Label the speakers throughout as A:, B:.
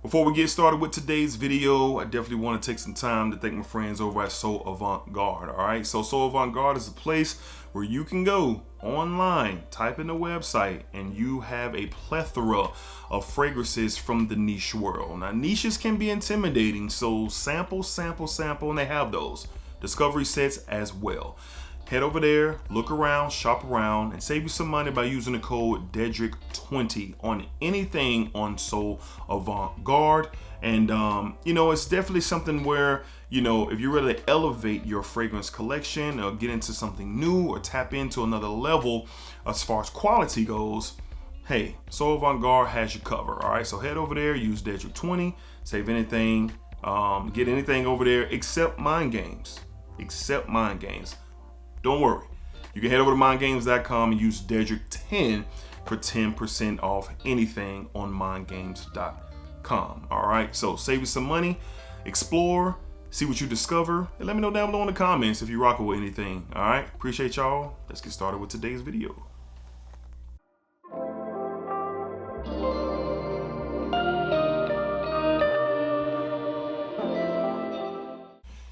A: Before we get started with today's video, I definitely want to take some time to thank my friends over at So Avant-Garde. All right, so Avant-Garde is a place where you can go online, type in the website, and you have a plethora of fragrances from the niche world. Now, niches can be intimidating, so sample, and they have those discovery sets as well. Head over there, look around, shop around, and save you some money by using the code DEDRICK20 on anything on So Avant-Garde. And, it's definitely something where, if you're ready to elevate your fragrance collection or get into something new or tap into another level as far as quality goes, hey, So Avant-Garde has you covered. All right, so head over there, use DEDRICK20, save anything, get anything over there except mind games. Don't worry. You can head over to mindgames.com and use Dedrick10 for 10% off anything on mindgames.com. All right, so save you some money, explore, see what you discover, and let me know down below in the comments if you rock with anything. All right, appreciate y'all. Let's get started with today's video.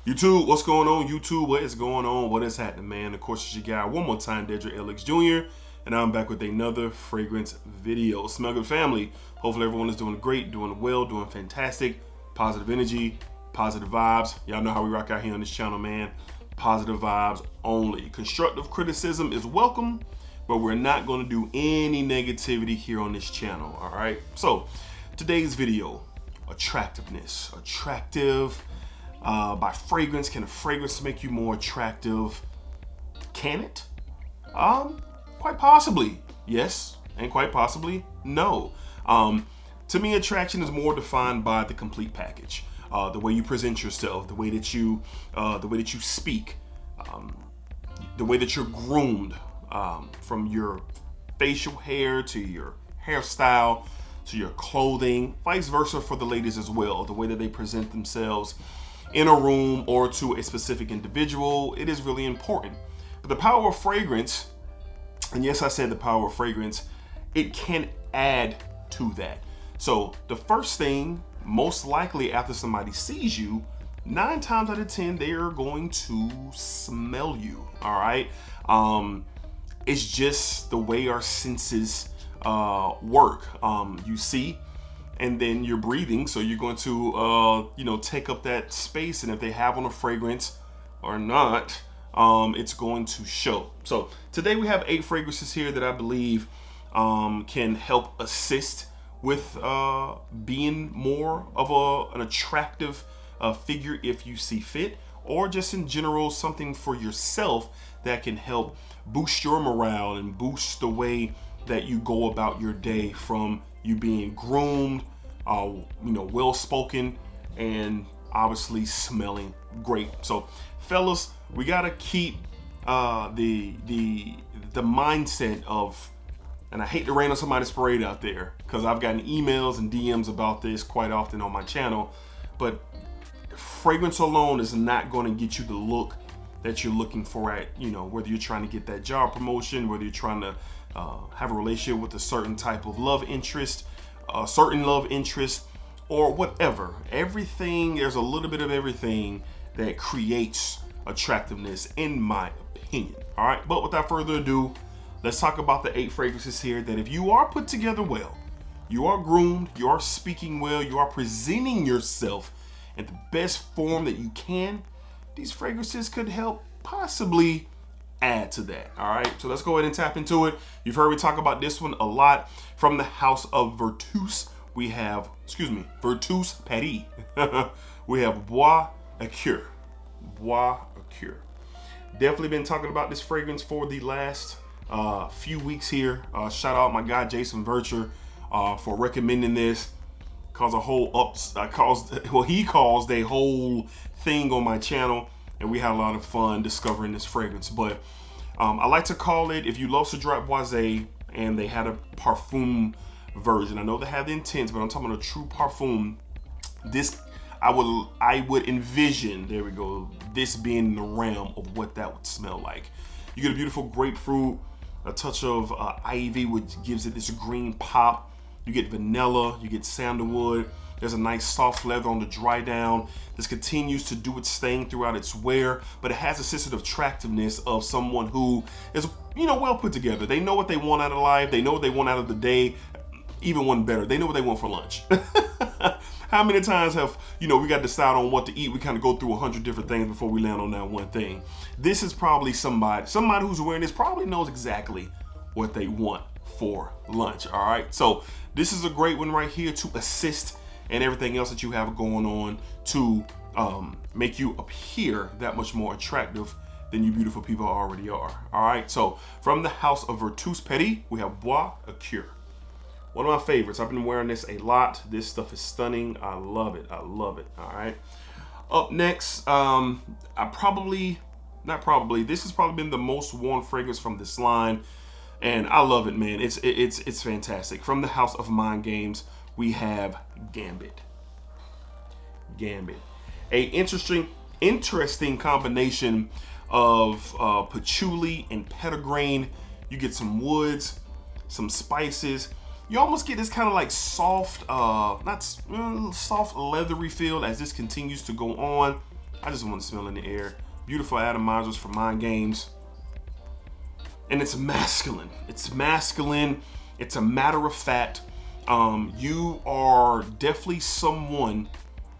A: YouTube, what's going on? YouTube, what is going on? What is happening, man? Of course, it's your guy one more time, DEDRICKHJR, and I'm back with another fragrance video. Smell good, family. Hopefully everyone is doing great, doing well, doing fantastic. Positive energy, positive vibes. Y'all know how we rock out here on this channel, man. Positive vibes only. Constructive criticism is welcome, but we're not going to do any negativity here on this channel, all right? So today's video, attractiveness. Attractive by fragrance. Can a fragrance make you more attractive? Can it? Quite possibly yes, and quite possibly no. To me, attraction is more defined by the complete package. The way you present yourself, the way that you speak, the way that you're groomed, from your facial hair to your hairstyle to your clothing, vice versa for the ladies as well. The way that they present themselves in a room or to a specific individual, it is really important. But the power of fragrance, and yes, I said the power of fragrance, it can add to that. So the first thing, most likely after somebody sees you, 9 times out of 10, they are going to smell you, all right? It's just the way our senses work. You see, and then you're breathing, so you're going to take up that space, and if they have on a fragrance or not, it's going to show. So today we have 8 fragrances here that I believe can help assist with being more of an attractive figure if you see fit, or just in general something for yourself that can help boost your morale and boost the way that you go about your day, from you being groomed, well-spoken, and obviously smelling great. So fellas, we gotta keep the mindset of, and I hate to rain on somebody's parade out there, because I've gotten emails and DMs about this quite often on my channel, but fragrance alone is not going to get you the look that you're looking for at, whether you're trying to get that job promotion, whether you're trying to have a relationship with a certain type of love interest, a certain love interest, or whatever. Everything, there's a little bit of everything that creates attractiveness, in my opinion. All right, but without further ado, let's talk about the 8 fragrances here that if you are put together well, you are groomed, you are speaking well, you are presenting yourself in the best form that you can, these fragrances could help possibly add to that. All right, so let's go ahead and tap into it. You've heard me talk about this one a lot. From the house of Virtus, we have, Virtus Paris. We have Bois Acure. Definitely been talking about this fragrance for the last few weeks here. Shout out my guy Jason Vircher for recommending this. He caused a whole thing on my channel, and we had a lot of fun discovering this fragrance. But I like to call it, if you love Cedrat Boisé and they had a parfum version, I know they have the intense, but I'm talking about a true parfum. This, I would envision, there we go, this being in the realm of what that would smell like. You get a beautiful grapefruit, a touch of ivy, which gives it this green pop. You get vanilla, you get sandalwood, There's a nice soft leather on the dry down. This continues to do its thing throughout its wear, but it has a sense of attractiveness of someone who is, you know, well put together. They know what they want out of life. They know what they want out of the day. Even one better, they know what they want for lunch. How many times have, you know, we got to decide on what to eat? We kind of go through 100 different things before we land on that one thing. This is probably somebody who's wearing this probably knows exactly what they want for lunch. All right, so this is a great one right here to assist in everything else that you have going on to make you appear that much more attractive than you beautiful people already are. All right, so from the house of Virtus Petit, we have Bois a Cure. One of my favorites. I've been wearing this a lot. This stuff is stunning. I love it. I love it. All right. Up next, this has probably been the most worn fragrance from this line, and I love it, man. It's fantastic. From the house of Mind Games, we have Gambit. Gambit, a interesting combination of patchouli and petitgrain. You get some woods, some spices. You almost get this kind of like soft, soft leathery feel as this continues to go on. I just want to smell in the air. Beautiful atomizers from Mind Games. And it's masculine. It's masculine. It's a matter of fact. You are definitely someone,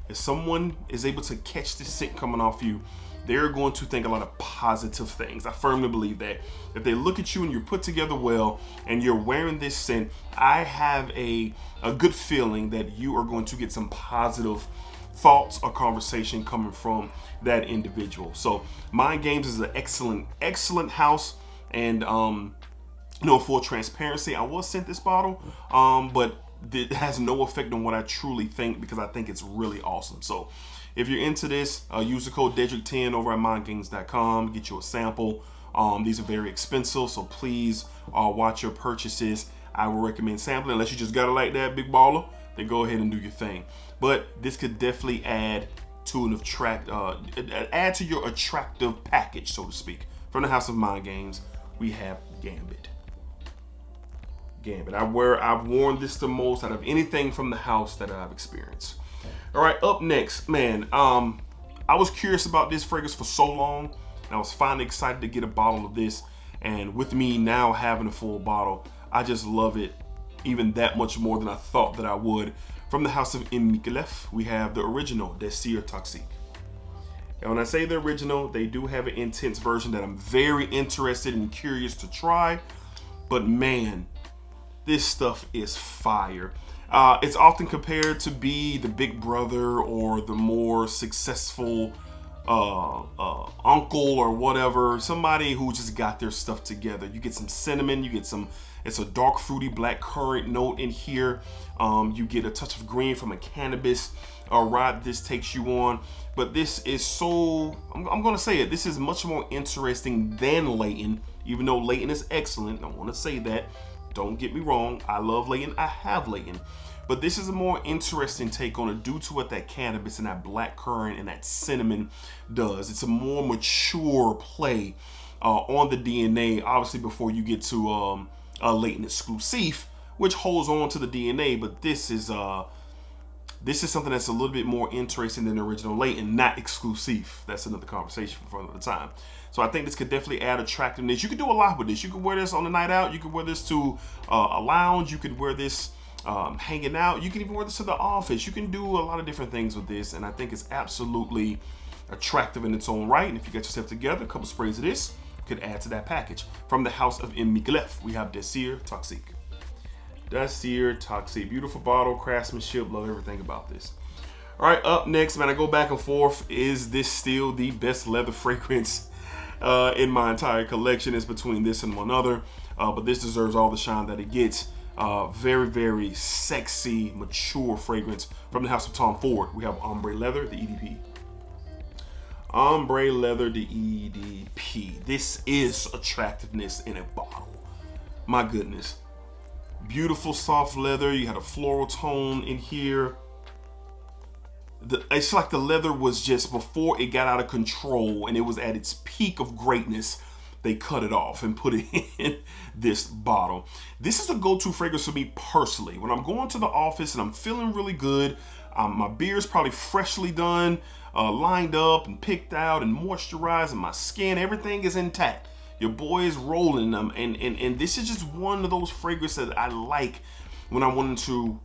A: if someone is able to catch this scent coming off you, they're going to think a lot of positive things. I firmly believe that. If they look at you and you're put together well and you're wearing this scent, I have a good feeling that you are going to get some positive thoughts or conversation coming from that individual. So Mind Games is an excellent house. And full transparency, I was sent this bottle, but it has no effect on what I truly think, because I think it's really awesome. So if you're into this, use the code DEDRICK10 over at mindgames.com. Get you a sample. These are very expensive, so please watch your purchases. I would recommend sampling. Unless you just got it like that, big baller, then go ahead and do your thing. But this could definitely add to add to your attractive package, so to speak. From the house of Mind Games, we have Gambit. Gambit. I've worn this the most out of anything from the house that I've experienced. All right, up next, man, I was curious about this fragrance for so long, and I was finally excited to get a bottle of this. And with me now having a full bottle, I just love it even that much more than I thought that I would. From the house of Michelef, we have the original Desir Toxique. And when I say the original, they do have an intense version that I'm very interested and curious to try. But man, this stuff is fire. It's often compared to be the big brother or the more successful uncle or whatever, somebody who just got their stuff together. You get some cinnamon, it's a dark fruity black currant note in here. You get a touch of green from a cannabis ride this takes you on. But this is so, I'm gonna say it, this is much more interesting than Layton, even though Layton is excellent. I wanna say that. Don't get me wrong, I love Layton, I have Layton. But this is a more interesting take on it due to what that cannabis and that black currant and that cinnamon does. It's a more mature play on the DNA, obviously before you get to Layton Exclusive, which holds on to the DNA, but this is something that's a little bit more interesting than the original Layton, not exclusive. That's another conversation for another time. So I think this could definitely add attractiveness. You could do a lot with this. You could wear this on the night out. You could wear this to a lounge. You could wear this hanging out. You can even wear this to the office. You can do a lot of different things with this, and I think it's absolutely attractive in its own right. And if you get yourself together, a couple sprays of this could add to that package. From the house of Michelef, we have Desir Toxique. Desir Toxique, beautiful bottle, craftsmanship, love everything about this. All right, up next, man, I go back and forth. Is this still the best leather fragrance in my entire collection? It's between this and one other, but this deserves all the shine that it gets. Very, very sexy, mature fragrance from the house of Tom Ford. We have Ombre Leather, the EDP. Ombre Leather, the EDP. This is attractiveness in a bottle. My goodness. Beautiful soft leather. You had a floral tone in here. It's like the leather was just, before it got out of control and it was at its peak of greatness, they cut it off and put it in this bottle. This is a go-to fragrance for me personally. When I'm going to the office and I'm feeling really good, My beard's probably freshly done, lined up and picked out and moisturized, and my skin, everything is intact. Your boy is rolling them, and this is just one of those fragrances that I like when I wanted to,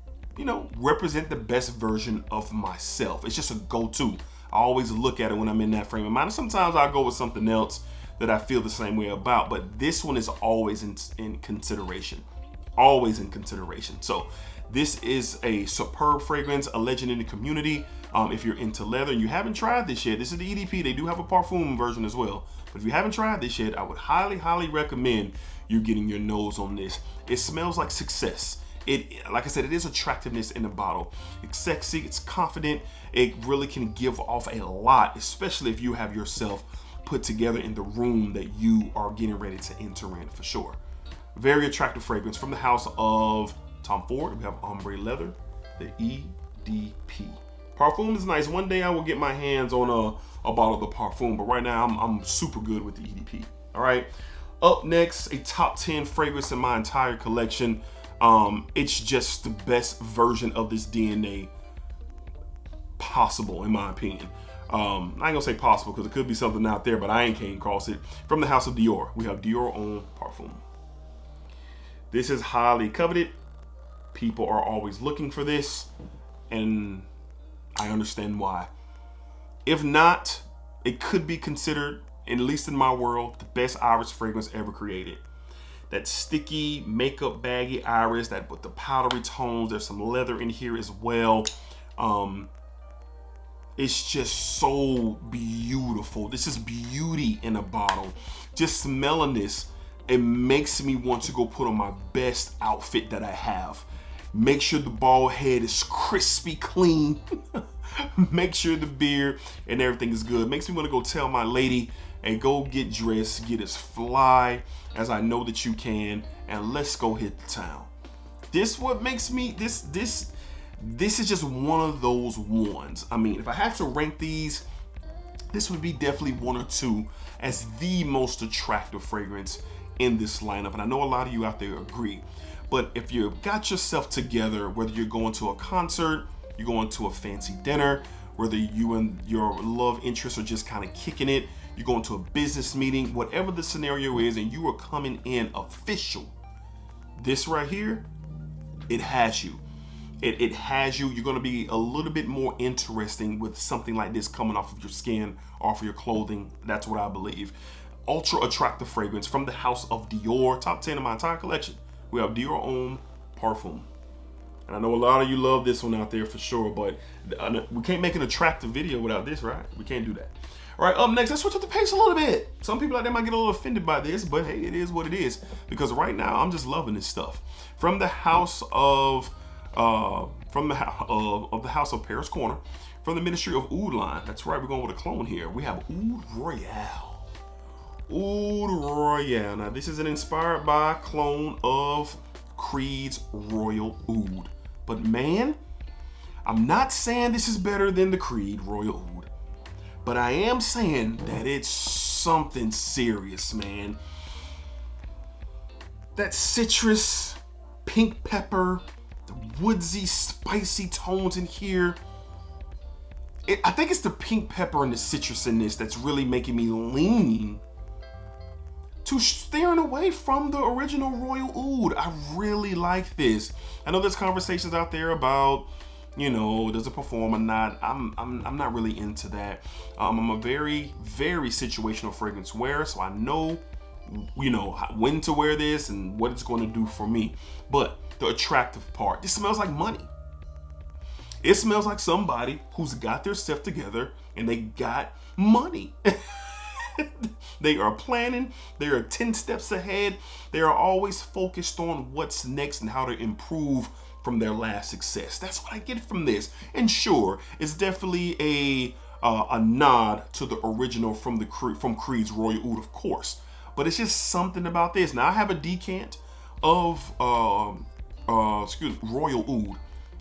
A: represent the best version of myself. It's just a go-to. I always look at it when I'm in that frame of mind. Sometimes I'll go with something else that I feel the same way about, but this one is always in consideration. Always in consideration. So this is a superb fragrance, a legend in the community. If you're into leather and you haven't tried this yet, this is the EDP. They do have a parfum version as well. But if you haven't tried this yet, I would highly, highly recommend you getting your nose on this. It smells like success. Like I said, it is attractiveness in the bottle. It's sexy, it's confident. It really can give off a lot, especially if you have yourself put together in the room that you are getting ready to enter in, for sure. Very attractive fragrance from the house of Tom Ford. We have ombre leather, the EDP. Parfum is nice. One day I will get my hands on a bottle of the parfum, but right now I'm super good with the EDP. All right. Up next, a top 10 fragrance in my entire collection. It's just the best version of this DNA possible, in my opinion. I ain't gonna say possible because it could be something out there, but I ain't came across it. From the house of Dior, we have Dior Homme Parfum. This is highly coveted. People are always looking for this, and I understand why. If not, it could be considered, at least in my world, the best iris fragrance ever created. That sticky, makeup baggy iris, that with the powdery tones. There's some leather in here as well. It's just so beautiful. This is beauty in a bottle. Just smelling this, it makes me want to go put on my best outfit that I have. Make sure the bald head is crispy clean. Make sure the beard and everything is good. Makes me want to go tell my lady, and go get dressed, get as fly as I know that you can, and let's go hit the town. This what makes me, this is just one of those ones. I mean, if I had to rank these, this would be definitely 1 or 2 as the most attractive fragrance in this lineup. And I know a lot of you out there agree. But if you've got yourself together, whether you're going to a concert, you're going to a fancy dinner, whether you and your love interest are just kind of kicking it, you're going to a business meeting, whatever the scenario is, and you are coming in official, this right here, it has you. It has you. You're going to be a little bit more interesting with something like this coming off of your skin, off of your clothing. That's what I believe. Ultra attractive fragrance from the house of Dior. Top 10 in my entire collection. We have Dior Homme Parfum. And I know a lot of you love this one out there for sure, but we can't make an attractive video without this, right? We can't do that. All right, up next, let's switch up the pace a little bit. Some people out there might get a little offended by this, but hey, it is what it is. Because right now, I'm just loving this stuff. From the house of the house of Paris Corner, from the Ministry of Oud line. That's right, we're going with a clone here. We have Oud Royale. Oud Royale. Now, this is an inspired by clone of Creed's Royal Oud. But man, I'm not saying this is better than the Creed Royal Oud, but I am saying that it's something serious, man. That citrus, pink pepper, the woodsy, spicy tones in here. I think it's the pink pepper and the citrus in this that's really making me lean to steering away from the original Royal Oud. I really like this. I know there's conversations out there about, does it perform or not? I'm not really into that. I'm a very, very situational fragrance wearer, so I know, when to wear this and what it's going to do for me. But the attractive part, this smells like money. It smells like somebody who's got their stuff together and they got money. They are planning. They are 10 steps ahead. They are always focused on what's next and how to improve from their last success. That's what I get from this. And sure, it's definitely a nod to the original from Creed's Royal Oud, of course. But it's just something about this. Now I have a decant of Royal Oud,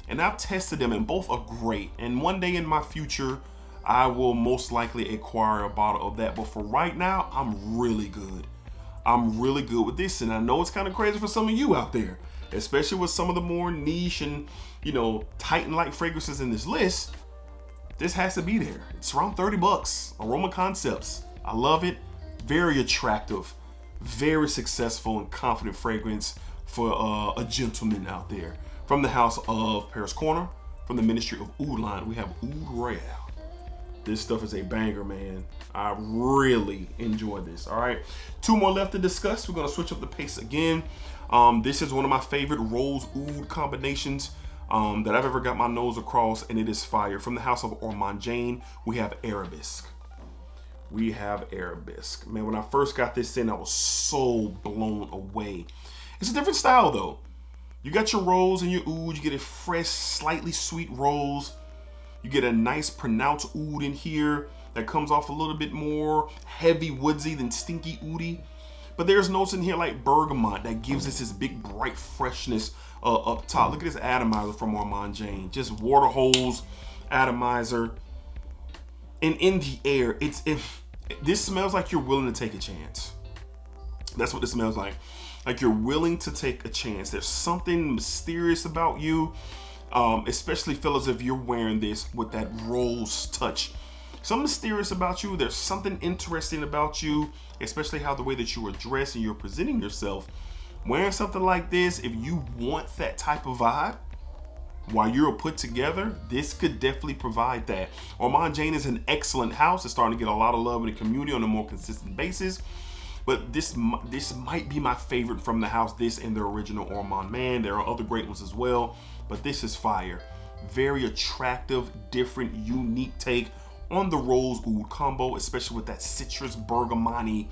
A: and I've tested them, and both are great. And one day in my future, I will most likely acquire a bottle of that. But for right now, I'm really good. I'm really good with this, and I know it's kind of crazy for some of you out there especially with some of the more niche and, you know, Titan-like fragrances in this list. This has to be there. It's around 30 bucks. Aroma Concepts. I love it. Very attractive, very successful and confident fragrance for a gentleman out there. From the house of Paris Corner, from the Ministry of Oud line, we have Oud Royal. This stuff is a banger, man. I really enjoy this. All right, 2 more left to discuss. We're gonna switch up the pace again. This is one of my favorite rose oud combinations that I've ever got my nose across, and it is fire. From the house of Ormond Jane, we have Arabesque. We have Arabesque. Man, when I first got this in, I was so blown away. It's a different style though. You got your rose and your oud, you get a fresh, slightly sweet rose. You get a nice pronounced oud in here that comes off a little bit more heavy woodsy than stinky oudy. But there's notes in here like bergamot that gives us this big bright freshness up top. Look at this atomizer from Ormond Jane. Just water hose atomizer. And in the air, this smells like you're willing to take a chance. That's what this smells like. Like you're willing to take a chance. There's something mysterious about you, especially fellas if you're wearing this with that rose touch. Something mysterious about you. There's something interesting about you, especially how the way that you are dressed and you're presenting yourself. Wearing something like this, if you want that type of vibe while you're put together, this could definitely provide that. Ormond Jane is an excellent house. It's starting to get a lot of love in the community on a more consistent basis. But this might be my favorite from the house, this and the original Ormond Man. There are other great ones as well, but this is fire. Very attractive, different, unique take on the rose oud combo, especially with that citrus bergamot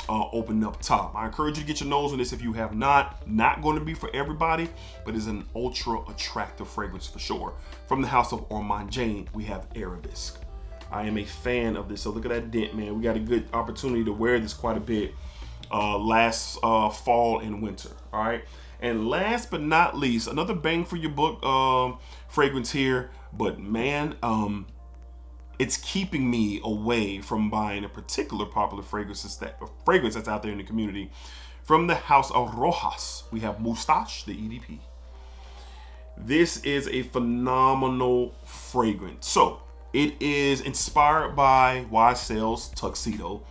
A: open up top. I encourage you to get your nose on this if you have not. Not going to be for everybody, but it's an ultra attractive fragrance for sure. From the house of Ormond Jane, we have Arabesque. I am a fan of this. So look at that dent, man. We got a good opportunity to wear this quite a bit last fall and winter. All right. And last but not least, another bang for your buck fragrance here. But man, it's keeping me away from buying a particular popular fragrance that's out there in the community. From the house of Rojas, we have Moustache, the EDP. This is a phenomenal fragrance. So it is inspired by YSL's Tuxedo,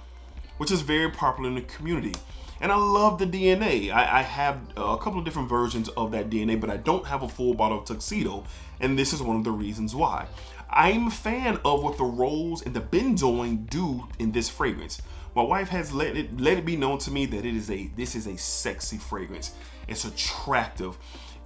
A: which is very popular in the community. And I love the DNA. I have a couple of different versions of that DNA, but I don't have a full bottle of Tuxedo. And this is one of the reasons why. I'm a fan of what the rose and the benzoin do in this fragrance. My wife has let it be known to me that this is a sexy fragrance. It's attractive.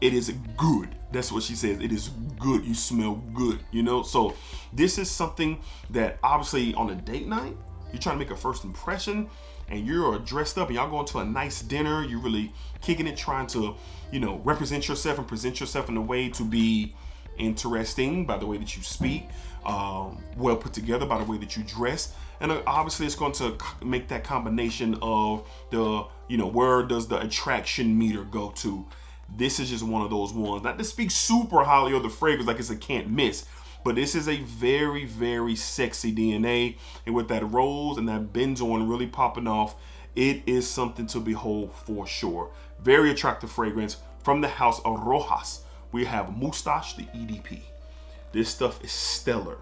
A: It is good. That's what she says. It is good. You smell good, you know? So this is something that obviously on a date night, you're trying to make a first impression and you're dressed up and y'all going to a nice dinner. You're really kicking it, trying to, you know, represent yourself and present yourself in a way to be interesting by the way that you speak, well put together by the way that you dress. And obviously it's going to make that combination of the, you know, where does the attraction meter go to? This is just one of those ones. Not to speak super highly of the fragrance like it's a can't miss, but this is a very, very sexy DNA. And with that rose and that benzoin really popping off, it is something to behold for sure. Very attractive fragrance. From the house of Rojas, we have Moustache, the EDP. This stuff is stellar.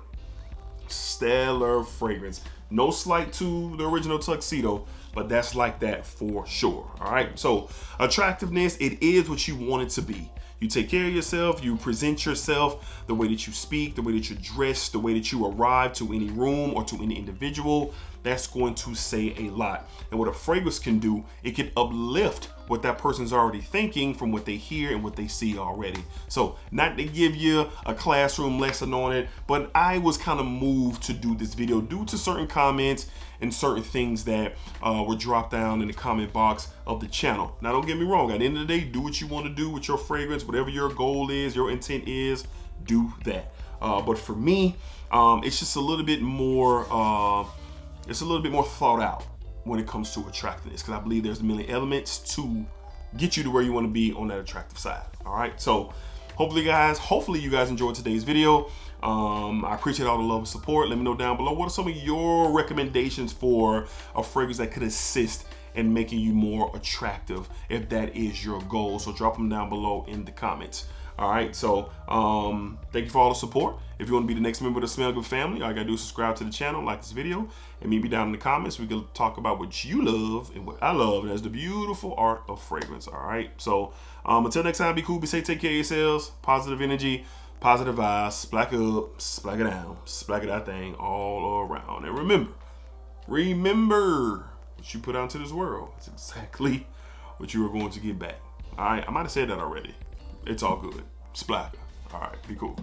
A: Stellar fragrance. No slight to the original Tuxedo, but that's like that for sure. All right, so attractiveness, it is what you want it to be. You take care of yourself, you present yourself, the way that you speak, the way that you dress, the way that you arrive to any room or to any individual, that's going to say a lot. And what a fragrance can do, it can uplift what that person's already thinking from what they hear and what they see already. So not to give you a classroom lesson on it, but I was kind of moved to do this video due to certain comments and certain things that were dropped down in the comment box of the channel. Now don't get me wrong, at the end of the day, do what you want to do with your fragrance, whatever your goal is, your intent is, do that. But for me, it's just a little bit more thought out when it comes to attractiveness, because I believe there's a million elements to get you to where you want to be on that attractive side. All right, so hopefully you guys enjoyed today's video. I appreciate all the love and support. Let me know down below, what are some of your recommendations for a fragrance that could assist and making you more attractive if that is your goal. So drop them down below in the comments. All right, so thank you for all the support. If you want to be the next member of the Smell Good family, all you gotta do is subscribe to the channel, like this video, and meet me down in the comments. We can talk about what you love and what I love, and that's the beautiful art of fragrance. All right, so until next time, be cool, be safe, take care of yourselves, positive energy, positive vibes, splack up, splack it down, splack it that thing all around. And remember what you put out into this world. It's exactly what you are going to get back. All right, I might have said that already. It's all good. Splacker. All right, be cool.